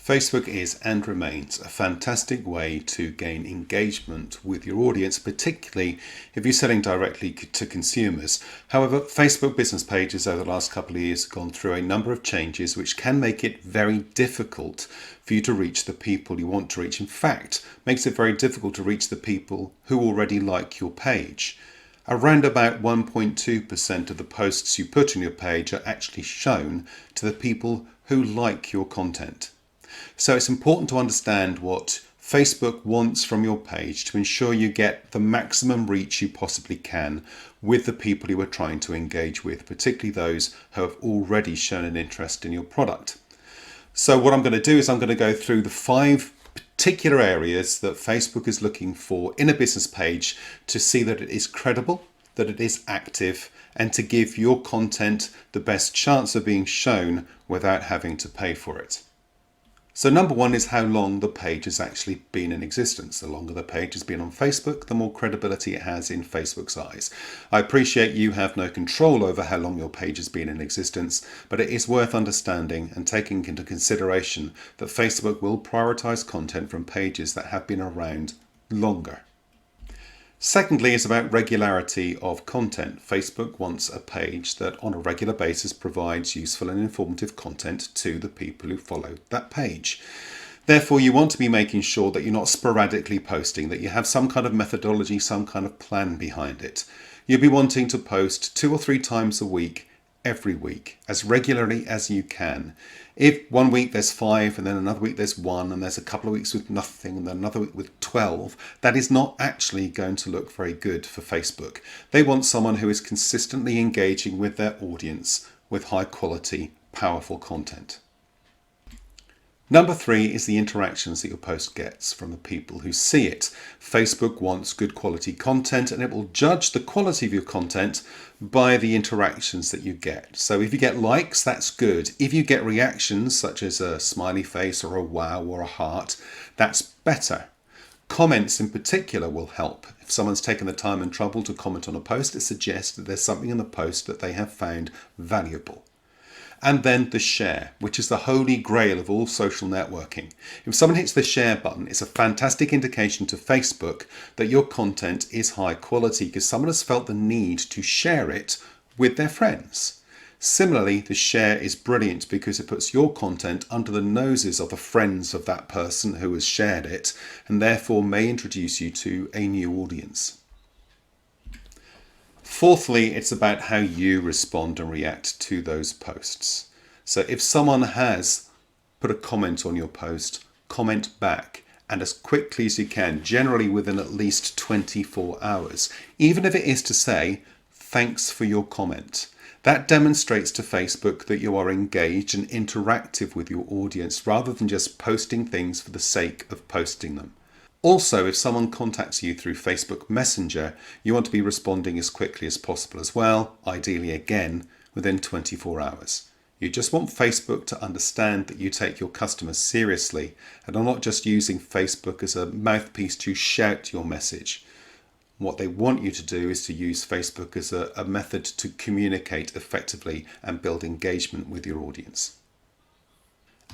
Facebook is and remains a fantastic way to gain engagement with your audience, particularly if you're selling directly to consumers. However, Facebook business pages over the last couple of years have gone through a number of changes which can make it very difficult for you to reach the people you want to reach. In fact, makes it very difficult to reach the people who already like your page. Around about 1.2% of the posts you put on your page are actually shown to the people who like your content. So it's important to understand what Facebook wants from your page to ensure you get the maximum reach you possibly can with the people you are trying to engage with, particularly those who have already shown an interest in your product. So what I'm going to do is I'm going to go through the 5 particular areas that Facebook is looking for in a business page to see that it is credible, that it is active, and to give your content the best chance of being shown without having to pay for it. So number 1 is how long the page has actually been in existence. The longer the page has been on Facebook, the more credibility it has in Facebook's eyes. I appreciate you have no control over how long your page has been in existence, but it is worth understanding and taking into consideration that Facebook will prioritize content from pages that have been around longer. Secondly, it's about regularity of content. Facebook wants a page that on a regular basis provides useful and informative content to the people who follow that page. Therefore, you want to be making sure that you're not sporadically posting, that you have some kind of methodology, some kind of plan behind it. You'll be wanting to post 2 or 3 times a week, every week, as regularly as you can. If one week there's 5 and then another week there's 1 and there's a couple of weeks with nothing and then another week with 12, that is not actually going to look very good for Facebook. They want someone who is consistently engaging with their audience with high quality, powerful content. Number 3 is the interactions that your post gets from the people who see it. Facebook wants good quality content and it will judge the quality of your content by the interactions that you get. So if you get likes, that's good. If you get reactions such as a smiley face or a wow or a heart, that's better. Comments in particular will help. If someone's taken the time and trouble to comment on a post, it suggests that there's something in the post that they have found valuable. And then the share, which is the holy grail of all social networking. If someone hits the share button, it's a fantastic indication to Facebook that your content is high quality because someone has felt the need to share it with their friends. Similarly, the share is brilliant because it puts your content under the noses of the friends of that person who has shared it and therefore may introduce you to a new audience. Fourthly, it's about how you respond and react to those posts. So if someone has put a comment on your post, comment back and as quickly as you can, generally within at least 24 hours, even if it is to say, thanks for your comment. That demonstrates to Facebook that you are engaged and interactive with your audience rather than just posting things for the sake of posting them. Also, if someone contacts you through Facebook Messenger, you want to be responding as quickly as possible as well, ideally again within 24 hours. You just want Facebook to understand that you take your customers seriously and are not just using Facebook as a mouthpiece to shout your message. What they want you to do is to use Facebook as a method to communicate effectively and build engagement with your audience.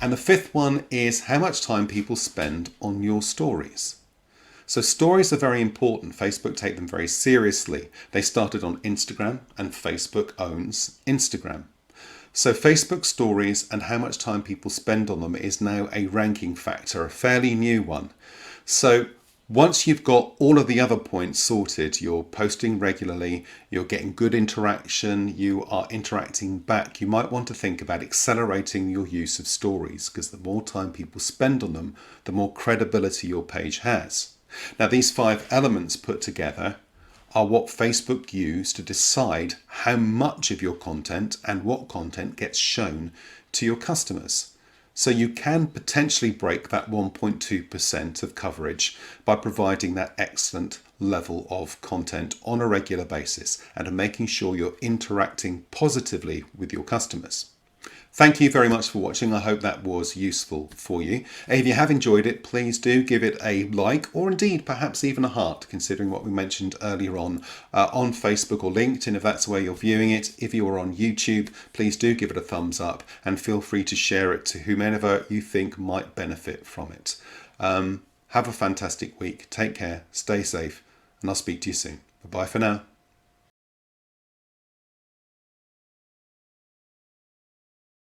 And the 5th one is how much time people spend on your stories. So stories are very important. Facebook take them very seriously. They started on Instagram and Facebook owns Instagram. So Facebook stories and how much time people spend on them is now a ranking factor, a fairly new one. So once you've got all of the other points sorted, you're posting regularly, you're getting good interaction, you are interacting back, you might want to think about accelerating your use of stories because the more time people spend on them, the more credibility your page has. Now, these 5 elements put together are what Facebook use to decide how much of your content and what content gets shown to your customers. So you can potentially break that 1.2% of coverage by providing that excellent level of content on a regular basis and making sure you're interacting positively with your customers. Thank you very much for watching. I hope that was useful for you. If you have enjoyed it, please do give it a like, or indeed perhaps even a heart, considering what we mentioned earlier on Facebook or LinkedIn, if that's where you're viewing it. If you're on YouTube, please do give it a thumbs up and feel free to share it to whomever you think might benefit from it. Have a fantastic week. Take care, stay safe, and I'll speak to you soon. Bye for now.